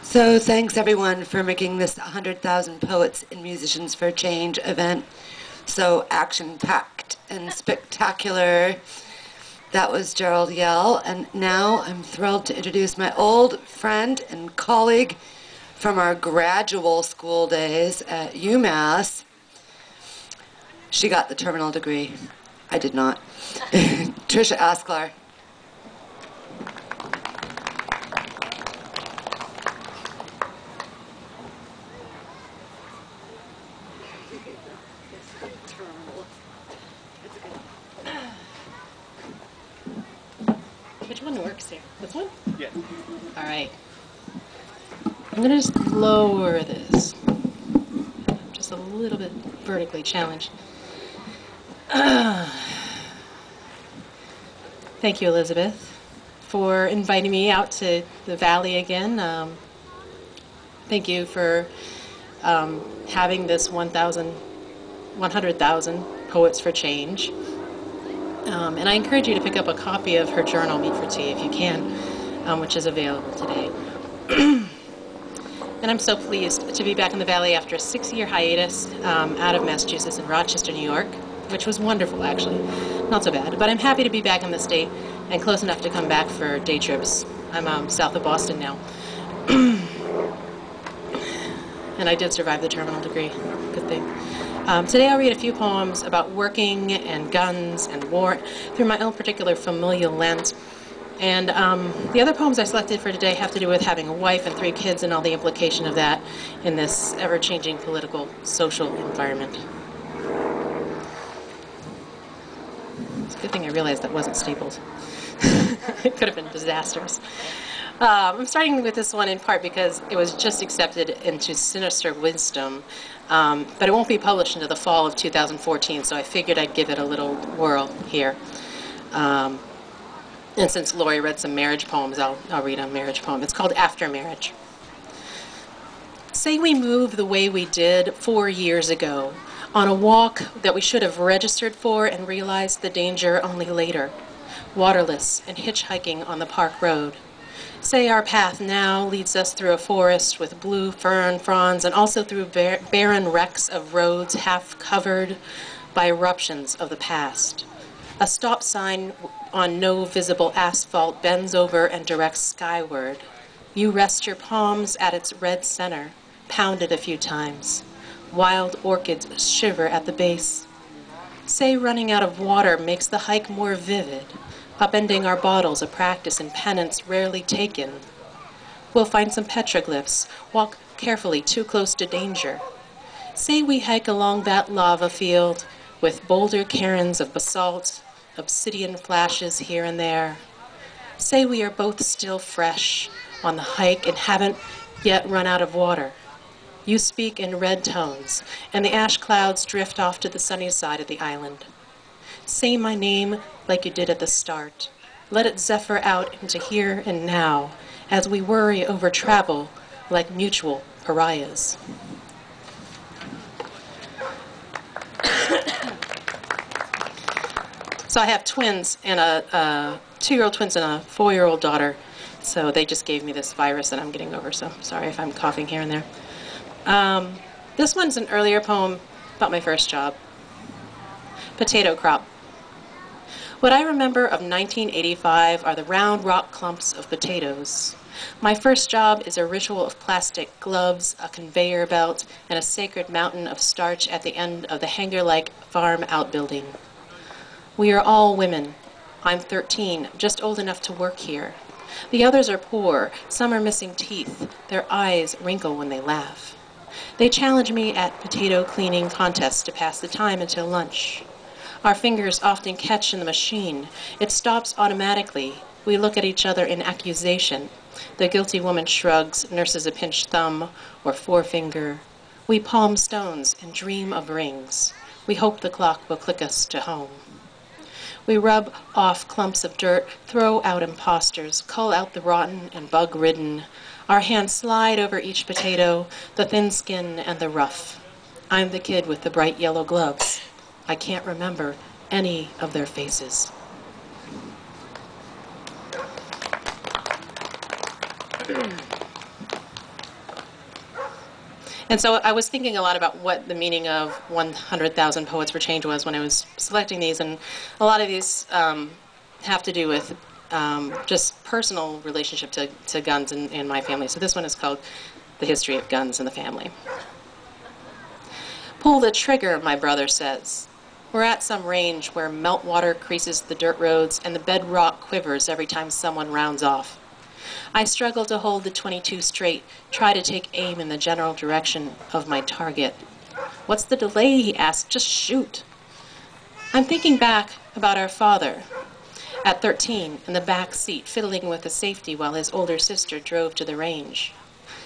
So thanks everyone for making this 100,000 Poets and Musicians for Change event so action-packed and spectacular. That was Gerald Yell, and now I'm thrilled to introduce my old friend and colleague from our graduate school days at UMass. She got the terminal degree. I did not. Tricia Asklar. Which one works here? This one? Yeah. All right. I'm going to just lower this. I'm just a little bit vertically challenged. Thank you, Elizabeth, for inviting me out to the Valley again. Thank you for having this 100,000 Poets for Change. And I encourage you to pick up a copy of her journal, Meat for Tea, if you can, which is available today. And I'm so pleased to be back in the Valley after a 6-year hiatus out of Massachusetts and Rochester, New York, which was wonderful, actually. Not so bad. But I'm happy to be back in the state and close enough to come back for day trips. I'm south of Boston now. And I did survive the terminal degree. Good thing. Today I'll read a few poems about working and guns and war through my own particular familial lens. And the other poems I selected for today have to do with having a wife and 3 kids and all the implication of that in this ever-changing political, social environment. It's a good thing I realized that wasn't stapled. It could have been disastrous. I'm starting with this one in part because it was just accepted into Sinister Wisdom, but it won't be published until the fall of 2014, so I figured I'd give it a little whirl here. And since Lori read some marriage poems, I'll read a marriage poem. It's called After Marriage. Say we move the way we did 4 years ago, on a walk that we should have registered for and realized the danger only later, waterless and hitchhiking on the park road. Say our path now leads us through a forest with blue fern fronds and also through barren wrecks of roads half covered by eruptions of the past. A stop sign on no visible asphalt bends over and directs skyward. You rest your palms at its red center, pound it a few times. Wild orchids shiver at the base. Say running out of water makes the hike more vivid, upending our bottles, a practice in penance rarely taken. We'll find some petroglyphs, walk carefully too close to danger. Say we hike along that lava field with boulder cairns of basalt, obsidian flashes here and there. Say we are both still fresh on the hike and haven't yet run out of water. You speak in red tones, and the ash clouds drift off to the sunny side of the island. Say my name like you did at the start. Let it zephyr out into here and now as we worry over travel like mutual pariahs. So I have twins, and a 2-year-old twins and a 4-year-old daughter. So they just gave me this virus that I'm getting over, so sorry if I'm coughing here and there. This one's an earlier poem about my first job. Potato crop. What I remember of 1985 are the round rock clumps of potatoes. My first job is a ritual of plastic gloves, a conveyor belt, and a sacred mountain of starch at the end of the hangar-like farm outbuilding. We are all women. I'm 13, just old enough to work here. The others are poor. Some are missing teeth. Their eyes wrinkle when they laugh. They challenge me at potato cleaning contests to pass the time until lunch. Our fingers often catch in the machine. It stops automatically. We look at each other in accusation. The guilty woman shrugs, nurses a pinched thumb or forefinger. We palm stones and dream of rings. We hope the clock will click us to home. We rub off clumps of dirt, throw out imposters, cull out the rotten and bug-ridden. Our hands slide over each potato, the thin skin and the rough. I'm the kid with the bright yellow gloves. I can't remember any of their faces. And so I was thinking a lot about what the meaning of 100,000 Poets for Change was when I was selecting these, and a lot of these have to do with just personal relationship to guns in my family. So this one is called The History of Guns in the Family. Pull the trigger, my brother says. We're at some range where meltwater creases the dirt roads and the bedrock quivers every time someone rounds off. I struggle to hold the 22 straight, try to take aim in the general direction of my target. What's the delay, he asks. Just shoot. I'm thinking back about our father, at 13, in the back seat, fiddling with the safety while his older sister drove to the range.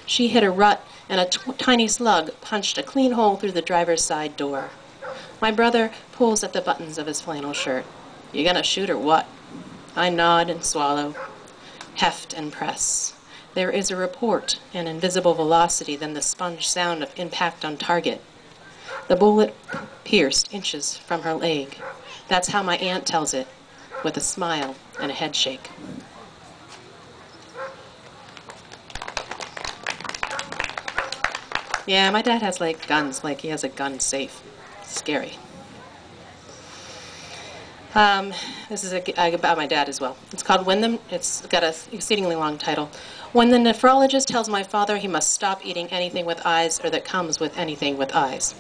She hit a rut, and a tiny slug punched a clean hole through the driver's side door. My brother pulls at the buttons of his flannel shirt. You gonna shoot or what? I nod and swallow. Heft and press. There is a report, an invisible velocity, then the sponge sound of impact on target. The bullet pierced inches from her leg. That's how my aunt tells it, with a smile and a head shake. Yeah, my dad has like guns, like he has a gun safe. Scary. This is about my dad as well. It's called Wyndham. It's got an exceedingly long title. When the nephrologist tells my father he must stop eating anything with eyes or that comes with anything with eyes.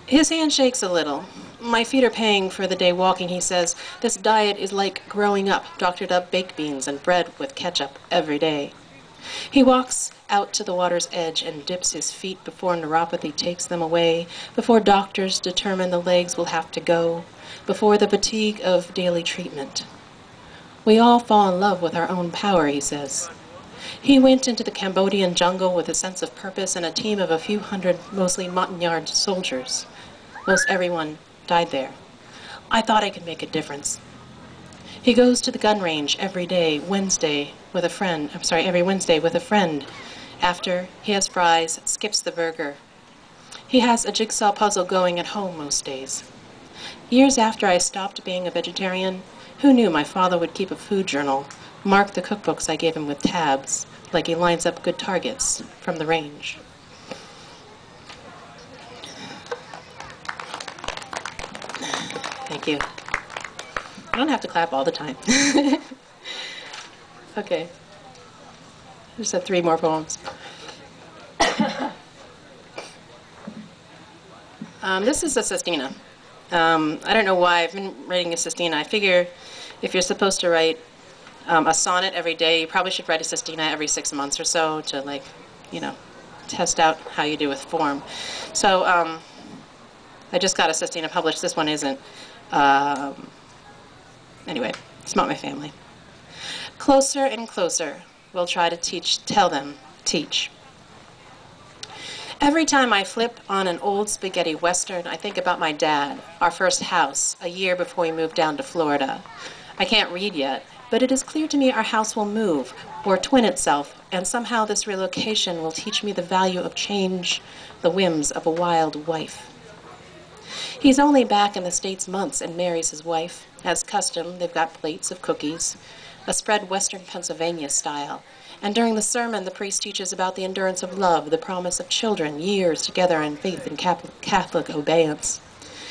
His hand shakes a little. My feet are paying for the day walking, he says. This diet is like growing up, doctored up baked beans and bread with ketchup every day. He walks out to the water's edge and dips his feet before neuropathy takes them away, before doctors determine the legs will have to go, before the fatigue of daily treatment. We all fall in love with our own power, he says. He went into the Cambodian jungle with a sense of purpose and a team of a few hundred, mostly Montagnard soldiers. Most everyone died there. I thought I could make a difference. He goes to the gun range every Wednesday with a friend. After he has fries, skips the burger. He has a jigsaw puzzle going at home most days. Years after I stopped being a vegetarian, who knew my father would keep a food journal, mark the cookbooks I gave him with tabs, like he lines up good targets from the range. Thank you. I don't have to clap all the time. Okay. I just have 3 more poems. This is a sestina. I don't know why I've been writing a sestina. I figure if you're supposed to write a sonnet every day, you probably should write a sestina every 6 months or so to, like, you know, test out how you do with form. So I just got a sestina published. This one isn't. Anyway, it's about my family. Closer and closer, we'll try to tell them, teach. Every time I flip on an old spaghetti western, I think about my dad, our first house, a year before we moved down to Florida. I can't read yet, but it is clear to me our house will move, or twin itself, and somehow this relocation will teach me the value of change, the whims of a wild wife. He's only back in the States months and marries his wife. As custom, they've got plates of cookies, a spread Western Pennsylvania style. And during the sermon, the priest teaches about the endurance of love, the promise of children, years together in faith and Catholic obedience.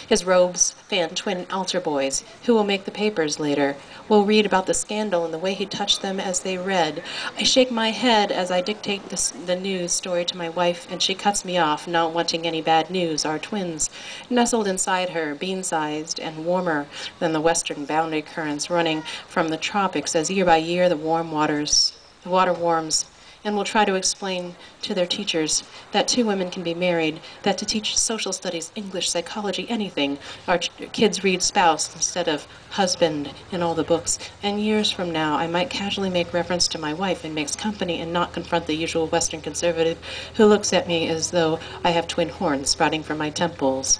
His robes fan twin altar boys, who will make the papers later. We'll read about the scandal and the way he touched them as they read. I shake my head as I dictate the news story to my wife, and she cuts me off, not wanting any bad news. Our twins, nestled inside her, bean-sized and warmer than the western boundary currents running from the tropics as year by year the water warms, and will try to explain to their teachers that 2 women can be married, that to teach social studies, English, psychology, anything, our kids read spouse instead of husband in all the books. And years from now, I might casually make reference to my wife and makes company and not confront the usual Western conservative who looks at me as though I have twin horns sprouting from my temples,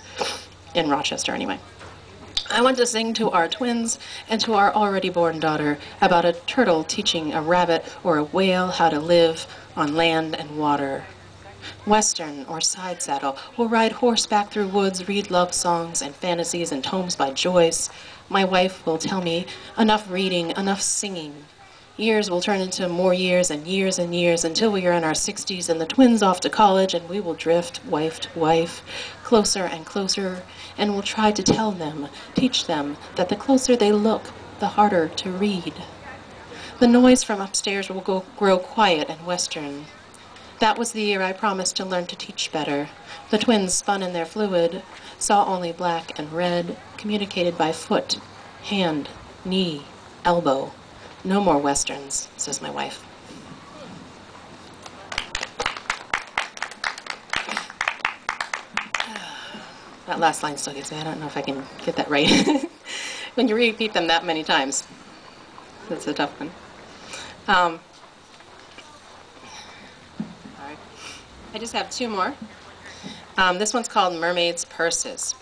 in Rochester anyway. I want to sing to our twins and to our already born daughter about a turtle teaching a rabbit or a whale how to live on land and water. Western or side saddle. We'll ride horseback through woods, read love songs and fantasies and tomes by Joyce. My wife will tell me, enough reading, enough singing. Years will turn into more years and years and years until we are in our 60s and the twins off to college, and we will drift, wife to wife, closer and closer, and we'll try to tell them, teach them, that the closer they look, the harder to read. The noise from upstairs will grow quiet and Western. That was the year I promised to learn to teach better. The twins spun in their fluid, saw only black and red, communicated by foot, hand, knee, elbow. No more Westerns, says my wife. That last line still gets me. I don't know if I can get that right. When you repeat them that many times, that's a tough one. All right. I just have two more. This one's called Mermaids' Purses.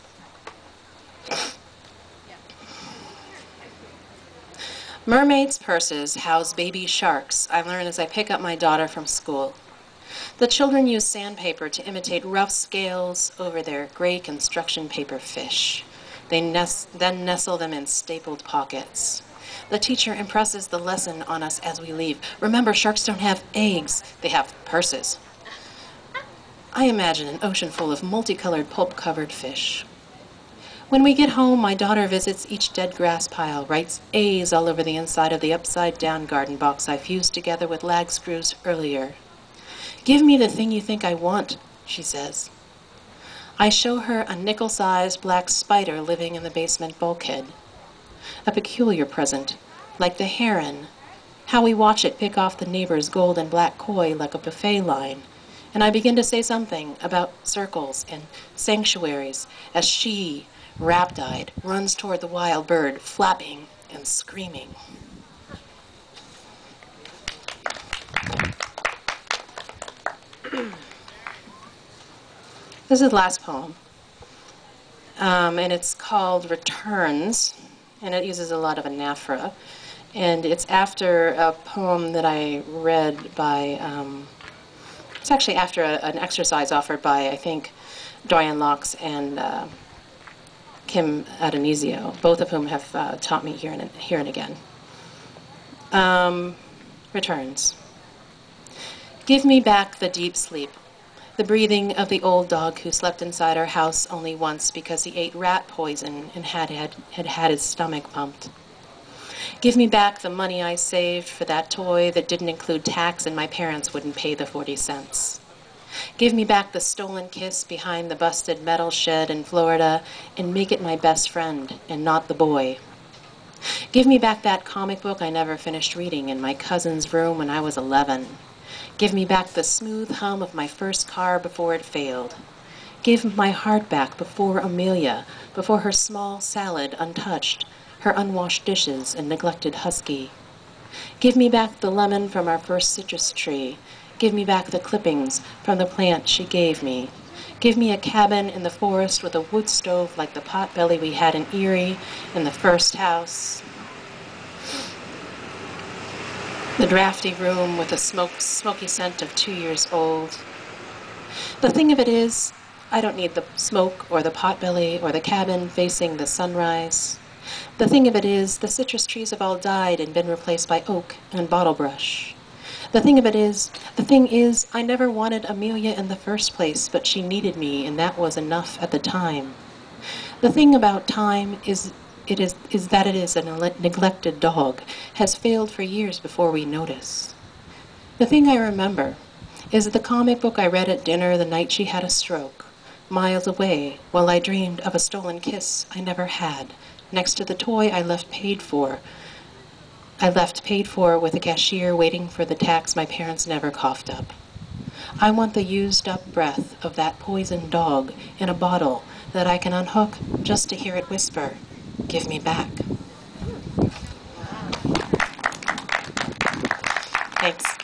Mermaids' purses house baby sharks, I learn as I pick up my daughter from school. The children use sandpaper to imitate rough scales over their gray construction paper fish. They then nestle them in stapled pockets. The teacher impresses the lesson on us as we leave. Remember, sharks don't have eggs, they have purses. I imagine an ocean full of multicolored pulp-covered fish. When we get home, my daughter visits each dead grass pile, writes A's all over the inside of the upside-down garden box I fused together with lag screws earlier. Give me the thing you think I want, she says. I show her a nickel-sized black spider living in the basement bulkhead. A peculiar present, like the heron. How we watch it pick off the neighbor's gold and black koi like a buffet line. And I begin to say something about circles and sanctuaries as she, rapt-eyed, runs toward the wild bird, flapping and screaming. This is the last poem, and it's called Returns, and it uses a lot of anaphora, and it's after a poem that I read by, it's actually after an exercise offered by, I think, Dorian Locks and Kim Adonisio, both of whom have taught me here and again. Returns. Give me back the deep sleep, the breathing of the old dog who slept inside our house only once because he ate rat poison and had his stomach pumped. Give me back the money I saved for that toy that didn't include tax and my parents wouldn't pay the 40 cents. Give me back the stolen kiss behind the busted metal shed in Florida and make it my best friend and not the boy. Give me back that comic book I never finished reading in my cousin's room when I was 11. Give me back the smooth hum of my first car before it failed. Give my heart back before Amelia, before her small salad untouched, her unwashed dishes and neglected husky. Give me back the lemon from our first citrus tree. Give me back the clippings from the plant she gave me. Give me a cabin in the forest with a wood stove like the potbelly we had in Erie in the first house. The drafty room with a smoky scent of 2 years old. The thing of it is, I don't need the smoke or the potbelly or the cabin facing the sunrise. The thing of it is, the citrus trees have all died and been replaced by oak and bottle brush. The thing is, I never wanted Amelia in the first place, but she needed me, and that was enough at the time. The thing about time is that it is a neglected dog, has failed for years before we notice. The thing I remember is the comic book I read at dinner the night she had a stroke, miles away, while I dreamed of a stolen kiss I never had, next to the toy I left paid for with a cashier waiting for the tax my parents never coughed up. I want the used-up breath of that poisoned dog in a bottle that I can unhook just to hear it whisper, "Give me back." Thanks.